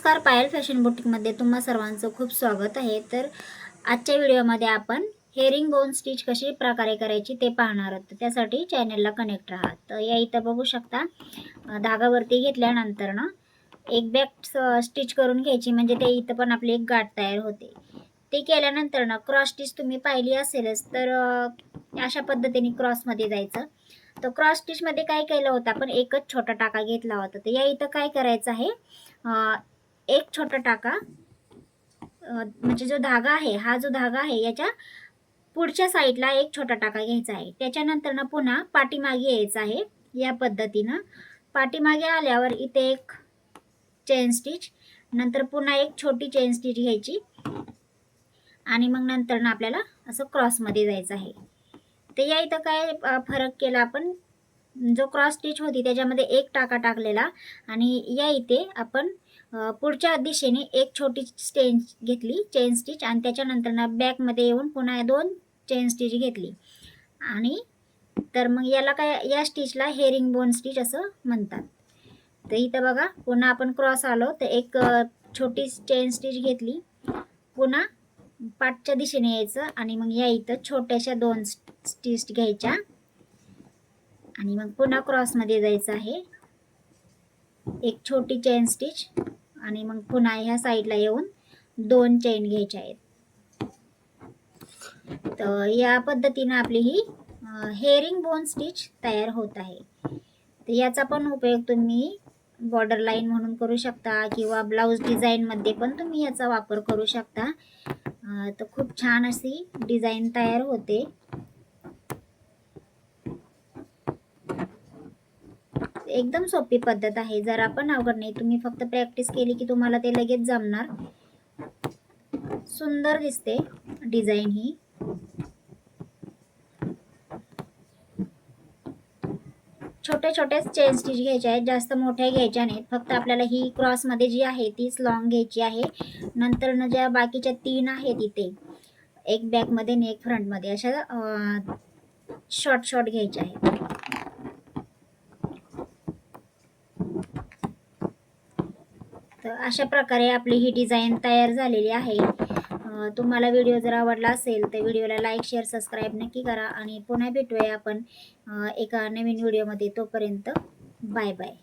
नमस्कार, पायल फॅशन बुटीकमध्ये तुम्हा सर्वांचं खूप स्वागत आहे। तर आजच्या व्हिडिओमध्ये आपण हेरिंग बोन स्टिच कशी प्रकारे करायची ते पाहणार आहोत। त्यासाठी चॅनलला कनेक्ट राहा। तर या इथं बघू शकता, धागावरती घेतल्यानंतर ना एक बॅक स्टिच करून घ्यायची, म्हणजे ते इथं पण आपली एक गाठ तयार होते। ते केल्यानंतर ना क्रॉस स्टिच तुम्ही पाहिली असेलच, तर अशा पद्धतीने क्रॉसमध्ये जायचं। तर क्रॉस स्टिच मध्ये काय केलं होतं, आपण एकच छोटा टाका घेतला होता। तर या इथं काय करायचं आहे, एक छोटा टाका, म्हणजे जो धागा आहे, हा जो धागा आहे याच्या पुढच्या साईडला एक छोटा टाका घ्यायचा आहे। त्याच्यानंतर ना पुन्हा पाठीमागे यायचं आहे। या पद्धतीनं पाठीमागे आल्यावर इथे एक चेन स्टिच, नंतर पुन्हा एक छोटी चेन स्टिच घ्यायची आणि मग नंतर ना आपल्याला असं क्रॉस मध्ये जायचं आहे। तर या इथं काय फरक केला आपण, जो क्रॉस स्टिच होती त्याच्यामध्ये एक टाका टाकलेला आणि या इथे आपण पुढच्या दिशेने एक छोटी चेन घेतली, चेन स्टिच, आणि त्याच्यानंतर ना बॅक मध्ये येऊन पुन्हा दोन चेन स्टिच घेतली। आणि तर मग याला काय, या स्टिचला हेरिंग बोन स्टिच असं म्हणतात। तर इथं बघा, पुन्हा आपण क्रॉस आलो तर एक छोटी चेन स्टिच घेतली, पुन्हा पाठच्या दिशेने यायचं आणि मग या इथं छोट्याशा दोन स्टिच घ्यायच्या आणि मग पुन्हा क्रॉस मध्ये जायचं आहे, एक छोटी चेन स्टिच, आणि मग पुन्हा ह्या साईडला येऊन दोन चेन घ्यायच्या आहेत। तर या पद्धतीने आपली ही हेरिंग बोन स्टिच तयार होत आहे। तर याचा पण उपयोग तुम्ही बॉर्डर लाईन म्हणून करू शकता किंवा ब्लाउज डिझाईन मध्ये पण तुम्ही याचा वापर करू शकता। तर खूप छान अशी डिझाईन तयार होते। एकदम सोपी पद्धत आहे, जर आपण अवघड नाही, तुम्ही फक्त प्रॅक्टिस केली की तुम्हाला ते लगेच जमणार। सुंदर दिसते डिझाईन ही। छोटे छोटे चेन स्टिच घ्यायचे आहेत, जास्त मोठ्या घ्यायच्या नाहीत। फक्त आपल्याला ही क्रॉस मध्ये जी आहे तीच लॉंग घ्यायची आहे। नंतर ना ज्या बाकीच्या तीन आहेत इथे, एक बॅक मध्ये आणि एक फ्रंट मध्ये, अशा शॉर्ट शॉर्ट घ्यायच्या आहेत। तर अशा प्रकारे आपली ही डिझाईन तयार झालेली आहे। तुम्हाला व्हिडिओ जर आवडला असेल तर व्हिडिओला लाईक, शेअर, सबस्क्राईब नक्की करा आणि पुन्हा भेटूया आपण एका नवीन व्हिडिओमध्ये। तोपर्यंत बाय बाय।